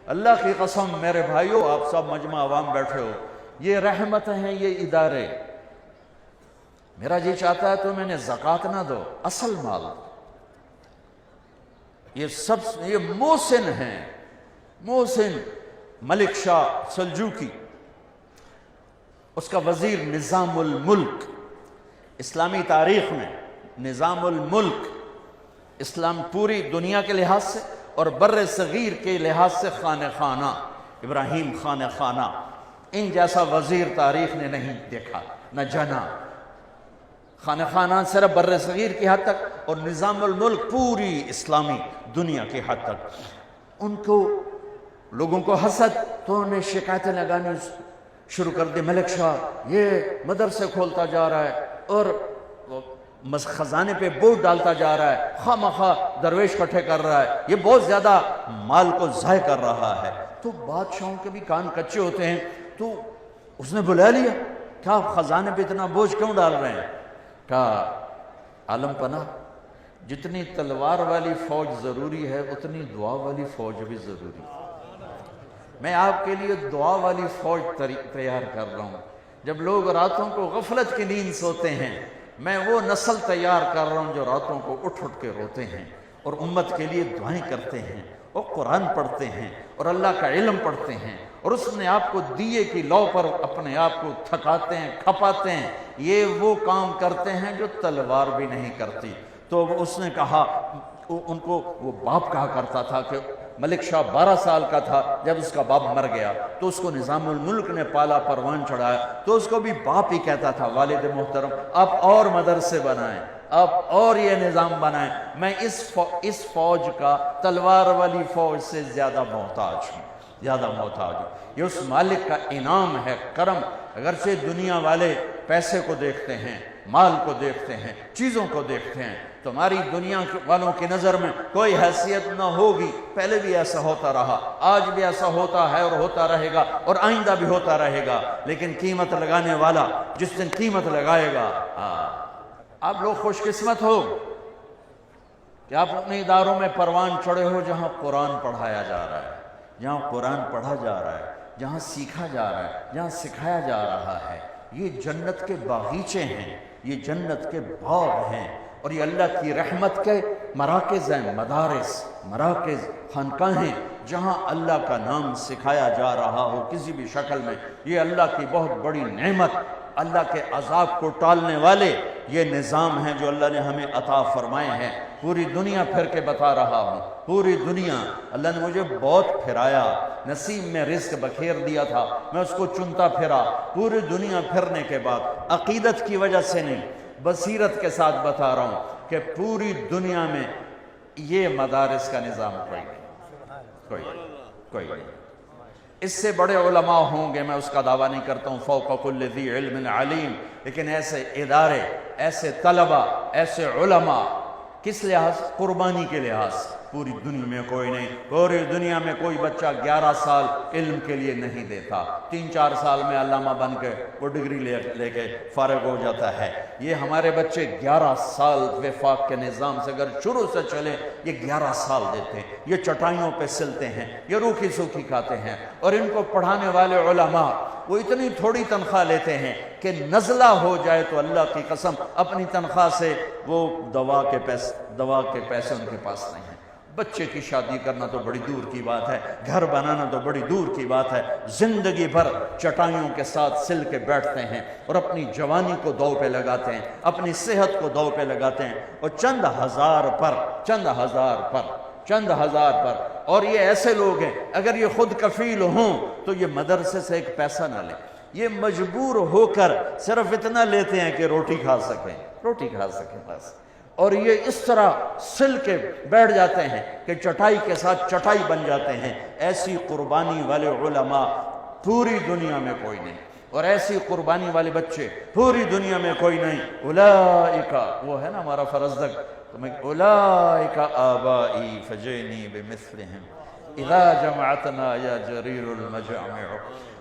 اللہ کی قسم میرے بھائیوں، آپ سب مجمع عوام بیٹھے ہو، یہ رحمت ہیں یہ ادارے۔ میرا جی چاہتا ہے تو میں نے زکوٰۃ نہ دو، اصل مال یہ محسن ہیں۔ محسن ملک شاہ سلجوقی، اس کا وزیر نظام الملک، اسلامی تاریخ میں نظام الملک، اسلام پوری دنیا کے لحاظ سے اور بر صغیر کے لحاظ سے خانہ خانہ، ابراہیم خانہ خانہ، ان جیسا وزیر تاریخ نے نہیں دیکھا نہ جنا۔ خانہ خانہ صرف بر صغیر کی حد تک اور نظام الملک پوری اسلامی دنیا کی حد تک۔ ان کو لوگوں کو حسد، تو انہیں شکایتیں لگانے شروع کر دی، ملک شاہ یہ مدرسے کھولتا جا رہا ہے اور خزانے پہ بوجھ ڈالتا جا رہا ہے، خواہ مخواہ درویش اکٹھے کر رہا ہے، یہ بہت زیادہ مال کو ضائع کر رہا ہے۔ تو بادشاہوں کے بھی کان کچے ہوتے ہیں، تو اس نے بلا لیا کہ آپ خزانے پہ اتنا بوجھ کیوں ڈال رہے ہیں؟ کہا عالم پناہ، جتنی تلوار والی فوج ضروری ہے اتنی دعا والی فوج بھی ضروری ہے۔ میں آپ کے لیے دعا والی فوج تیار کر رہا ہوں۔ جب لوگ راتوں کو غفلت کی نیند سوتے ہیں، میں وہ نسل تیار کر رہا ہوں جو راتوں کو اٹھ اٹھ کے روتے ہیں اور امت کے لیے دعائیں کرتے ہیں اور قرآن پڑھتے ہیں اور اللہ کا علم پڑھتے ہیں، اور اس نے آپ کو دیے کی لو پر اپنے آپ کو تھکاتے ہیں، کھپاتے ہیں۔ یہ وہ کام کرتے ہیں جو تلوار بھی نہیں کرتی۔ تو اس نے کہا، ان کو وہ باپ کہا کرتا تھا کہ ملک شاہ 12 سال کا تھا جب اس کا باپ مر گیا، تو اس کو نظام الملک نے پالا، پروان چڑھایا، تو اس کو بھی باپ ہی کہتا تھا، والد محترم آپ اور مدرسے بنائیں، آپ اور یہ نظام بنائیں، میں اس فوج کا تلوار والی فوج سے زیادہ محتاج ہوں، زیادہ محتاج ہوں۔ یہ اس مالک کا انعام ہے، کرم۔ اگرچہ دنیا والے پیسے کو دیکھتے ہیں، مال کو دیکھتے ہیں، چیزوں کو دیکھتے ہیں، تمہاری دنیا والوں کی نظر میں کوئی حیثیت نہ ہوگی۔ پہلے بھی ایسا ہوتا رہا، آج بھی ایسا ہوتا ہے اور ہوتا رہے گا اور آئندہ بھی ہوتا رہے گا، لیکن قیمت لگانے والا جس دن قیمت لگائے گا۔ آپ لوگ خوش قسمت ہو کہ آپ اپنے اداروں میں پروان چڑھے ہو جہاں قرآن پڑھایا جا رہا ہے، جہاں قرآن پڑھا جا رہا ہے، جہاں سیکھا جا رہا ہے، جہاں سکھایا جا رہا ہے۔ یہ جنت کے باغیچے ہیں، یہ جنت کے باغ ہیں، اور یہ اللہ کی رحمت کے مراکز ہیں، مراکز خانقاہیں جہاں اللہ کا نام سکھایا جا رہا ہو کسی بھی شکل میں۔ یہ اللہ کی بہت بڑی نعمت، اللہ کے عذاب کو ٹالنے والے یہ نظام ہیں جو اللہ نے ہمیں عطا فرمائے ہیں۔ پوری دنیا پھر کے بتا رہا ہوں، پوری دنیا اللہ نے مجھے بہت پھرایا، نصیب میں رزق بکھیر دیا تھا، میں اس کو چنتا پھرا۔ پوری دنیا پھرنے کے بعد عقیدت کی وجہ سے نہیں، بصیرت کے ساتھ بتا رہا ہوں کہ پوری دنیا میں یہ مدارس کا نظام کوئی نہیں۔ اس سے بڑے علماء ہوں گے، میں اس کا دعویٰ نہیں کرتا ہوں، فوق کل ذی علم علیم، لیکن ایسے ادارے، ایسے طلبہ، ایسے علماء کس لحاظ؟ قربانی کے لحاظ پوری دنیا میں کوئی نہیں۔ پوری دنیا میں کوئی بچہ 11 سال علم کے لیے نہیں دیتا، 3-4 سال میں علامہ بن کے وہ ڈگری لے کے فارغ ہو جاتا ہے۔ یہ ہمارے بچے 11 سال وفاق کے نظام سے اگر شروع سے چلے، یہ 11 سال دیتے ہیں، یہ چٹائیوں پہ سلتے ہیں، یہ روکھی سوکھی کھاتے ہیں، اور ان کو پڑھانے والے علماء وہ اتنی تھوڑی تنخواہ لیتے ہیں کہ نزلہ ہو جائے تو اللہ کی قسم اپنی تنخواہ سے وہ دوا کے پیسے ان کے پاس نہیں ہیں۔ بچے کی شادی کرنا تو بڑی دور کی بات ہے، گھر بنانا تو بڑی دور کی بات ہے، زندگی بھر چٹائیوں کے ساتھ سل کے بیٹھتے ہیں اور اپنی جوانی کو دو پہ لگاتے ہیں، اپنی صحت کو دو پہ لگاتے ہیں، اور چند ہزار پر اور یہ ایسے لوگ ہیں اگر یہ خود کفیل ہوں تو یہ مدرسے سے ایک پیسہ نہ لیں، یہ مجبور ہو کر صرف اتنا لیتے ہیں کہ روٹی کھا سکیں بس، اور یہ اس طرح سل کے بیٹھ جاتے ہیں کہ چٹائی کے ساتھ چٹائی بن جاتے ہیں۔ ایسی قربانی والے علماء پوری دنیا میں کوئی نہیں، اور ایسی قربانی والے بچے پوری دنیا میں کوئی نہیں۔ اولئک، وہ ہے نا ہمارا فرزدق، اولئک آبائی فجئنی بمثلہم اذا جمعتنا یا جریر المجامع۔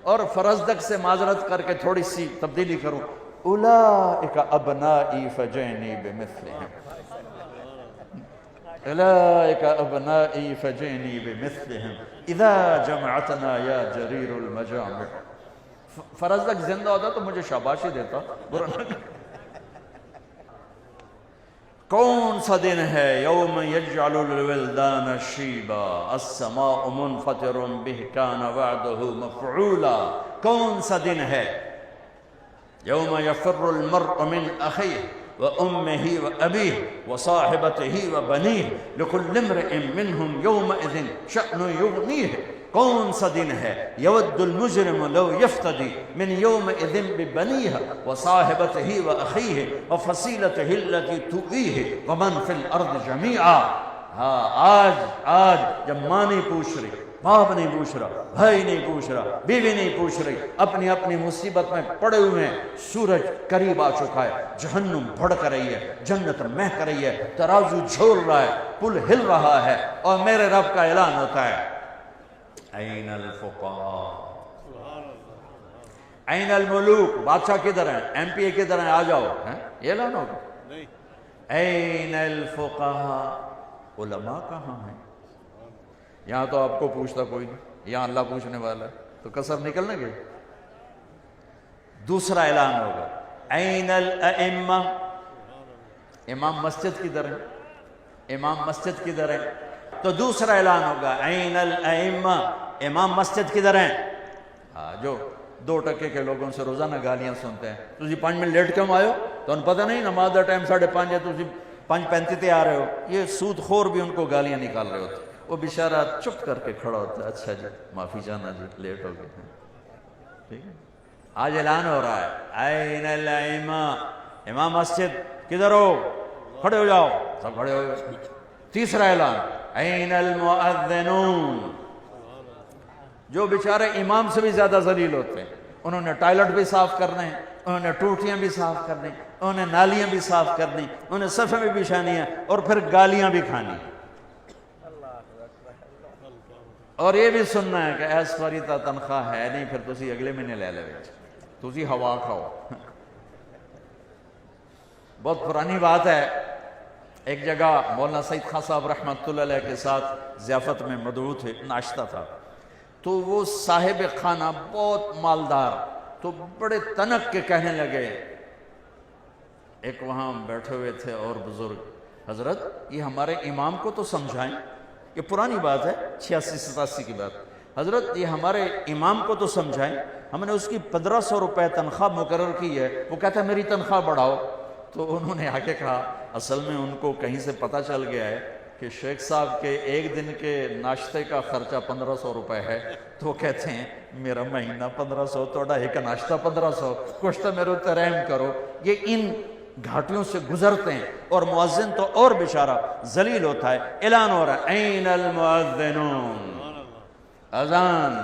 اور فرزدق سے معذرت کر کے تھوڑی سی تبدیلی کروں، اولئک ابنائی فجئنی بمثلہم، اولئک ابنائی فجئنی بمثلہم، اذا جمعتنا یا جریر المجامع. فرزدق زندہ ہوتا تو مجھے شاباشی دیتا، برا نہ کون سا دن ہے؟ یوم یجعل الولدان شیبا السماء منفطر به کان وعده مفعولا. کون سا دن ہے؟ یوم یفر المرء من اخیہ وامہ وابیہ وصاحبتہ وبنیہ لکل امرئ منہم یومئذ شأن یغنیہ. کون سا دن ہے؟ یود المجرم لو یفتدی من یومئذ ببنیہ وصاحبتہ واخیہ وفصیلتہ التی تؤویہ ومن فی الارض جمیعا. ہاں آج جب ماں نہیں پوچھ رہی، باپ نہیں پوچھ رہا، بھائی نہیں پوچھ رہا، بیوی نہیں پوچھ رہی، اپنی اپنی مصیبت میں پڑے ہوئے ہیں. سورج قریب آ چکا ہے، جہنم بھڑک رہی ہے، جنت مہک رہی ہے، ترازو جھول رہا ہے، پل ہل رہا ہے، اور میرے رب کا اعلان ہوتا ہے این الفقراء این الملوک. بادشاہ کدھر ہیں؟ ایم پی اے کدھر ہیں؟ آ جاؤ. یہ اعلان ہوگا. این الفقراء. علماء کہاں ہیں؟ یہاں تو آپ کو پوچھتا کوئی نہیں، یہاں اللہ پوچھنے والا ہے، تو کسر نکلنے گے. دوسرا اعلان ہوگا این الائمہ. امام مسجد کدھر ہے؟ امام مسجد کدھر ہے؟ تو دوسرا اعلان ہوگا این الائمہ. امام مسجد کدھر ہیں؟ جو 2% کے لوگوں سے روزانہ گالیاں سنتے ہیں، تسی 5 منٹ لیٹ کیوں آئے ہو؟ تو انہیں پتہ نہیں نماز دا ٹائم 5:30 ہے، تسی 5:35 تے آ رہے ہو. یہ سود خور بھی ان کو گالیاں نکال رہے ہوتے، وہ بیچارہ چپ کر کے کھڑا ہوتا ہے. اچھا جی معافی چاہنا جی، لیٹ ہو گئے. ٹھیک ہے، آج اعلان ہو رہا ہے این الائمہ. امام مسجد کدھر ہو؟ کھڑے ہو جاؤ. سب کھڑے ہو گئے. تیسرا اعلان این المؤذنون. جو بیچارے امام سے بھی زیادہ ذلیل ہوتے ہیں، انہوں نے ٹائلٹ بھی صاف کرنے ہیں، انہوں نے ٹوٹیاں بھی صاف کرنی، انہوں نے نالیاں بھی صاف کرنی، انہوں نے صفیں بھی بچھانی ہیں، اور پھر گالیاں بھی کھانی. اور یہ بھی سننا ہے کہ ایس فاری تا تنخواہ ہے نہیں، پھر تسی اگلے مہینے لے لے، تسی ہوا کھاؤ. بہت پرانی بات ہے. ایک جگہ مولانا سعید خان صاحب رحمۃ اللہ علیہ کے ساتھ ضیافت میں مدعو تھے، ناشتہ تھا. تو وہ صاحب خانہ بہت مالدار، تو بڑے تنک کے کہنے لگے. ایک وہاں بیٹھے ہوئے تھے اور بزرگ، حضرت یہ ہمارے امام کو تو سمجھائیں. یہ پرانی بات ہے، 86-87 کی بات. حضرت یہ ہمارے امام کو تو سمجھائیں، ہم نے اس کی 1500 روپے تنخواہ مقرر کی ہے، وہ کہتا ہے میری تنخواہ بڑھاؤ. تو انہوں نے آگے کہا اصل میں ان کو کہیں سے پتہ چل گیا ہے کہ شیخ صاحب کے ایک دن کے ناشتے کا خرچہ 1500 روپے ہے. تو وہ کہتے ہیں میرا مہینہ 1500، توڑا ایک ناشتہ 1500، کچھ تو میرے اتنے رحم کرو. یہ ان گھاٹیوں سے گزرتے ہیں، اور مؤذن تو اور بیچارہ ذلیل ہوتا ہے. اعلان ہو رہا ہے این المؤذنون. اذان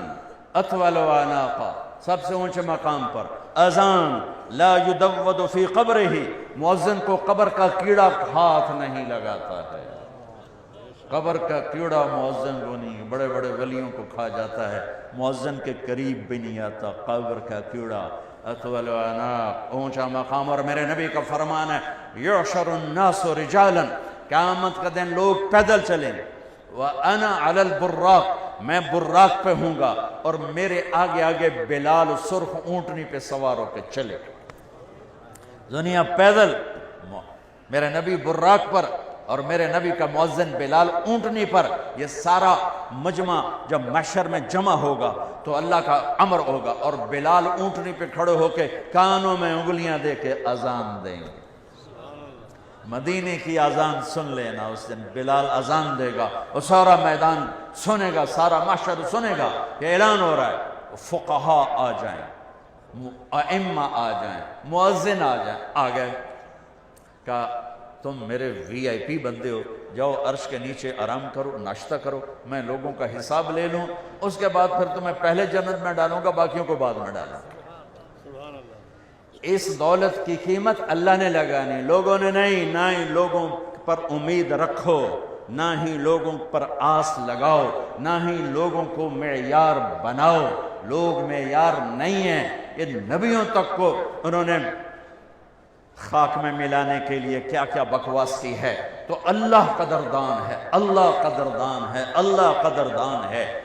اطول عناقا، سب سے اونچے مقام پر اذان. لا یدود فی قبرہ، مؤذن کو قبر کا کیڑا ہاتھ نہیں لگاتا ہے. قبر کا کیڑا مؤذن کو نہیں، بڑے بڑے ولیوں کو کھا جاتا ہے، مؤذن کے قریب بھی نہیں آتا. قبر کا کیڑا اطول عناق، اونچا مقام. اور میرے نبی کا فرمان ہے یحشر الناس رجالا، قیامت کا دن لوگ پیدل چلیں. وَأَنَا عَلَى الْبُرَّاقِ، میں براق پہ ہوں گا، اور میرے آگے آگے بلال سرخ اونٹنی پہ سوار ہو کے چلے. دنیا پیدل، میرے نبی براق پر، اور میرے نبی کا مؤذن بلال اونٹنی پر. یہ سارا مجمع جب محشر میں جمع ہوگا تو اللہ کا امر ہوگا، اور بلال اونٹنی پہ کھڑے ہو کے کانوں میں انگلیاں دے کے اذان دیں گے. مدینے کی اذان سن لینا. اس دن بلال اذان دے گا، اور سارا میدان سنے گا، سارا محشر سنے گا. یہ اعلان ہو رہا ہے فقہاء آ جائیں، ائمہ آ جائیں، مؤذن آ جائیں. آ گئے. کہا تم میرے وی آئی پی بندے ہو، جاؤ عرش کے نیچے آرام کرو، ناشتہ کرو، میں لوگوں کا حساب لے لوں، اس کے بعد پھر تمہیں پہلے جنت میں ڈالوں گا، باقیوں کو بعد میں ڈالوں گا. اس دولت کی قیمت اللہ نے لگانی، لوگوں نے نہیں. نہ ہی لوگوں پر امید رکھو، نہ ہی لوگوں پر آس لگاؤ، نہ ہی لوگوں کو معیار بناؤ. لوگ معیار نہیں ہیں. یہ نبیوں تک کو انہوں نے خاک میں ملانے کے لیے کیا کیا بکواس کی ہے، تو اللہ قدردان ہے، اللہ قدردان ہے، اللہ قدردان ہے۔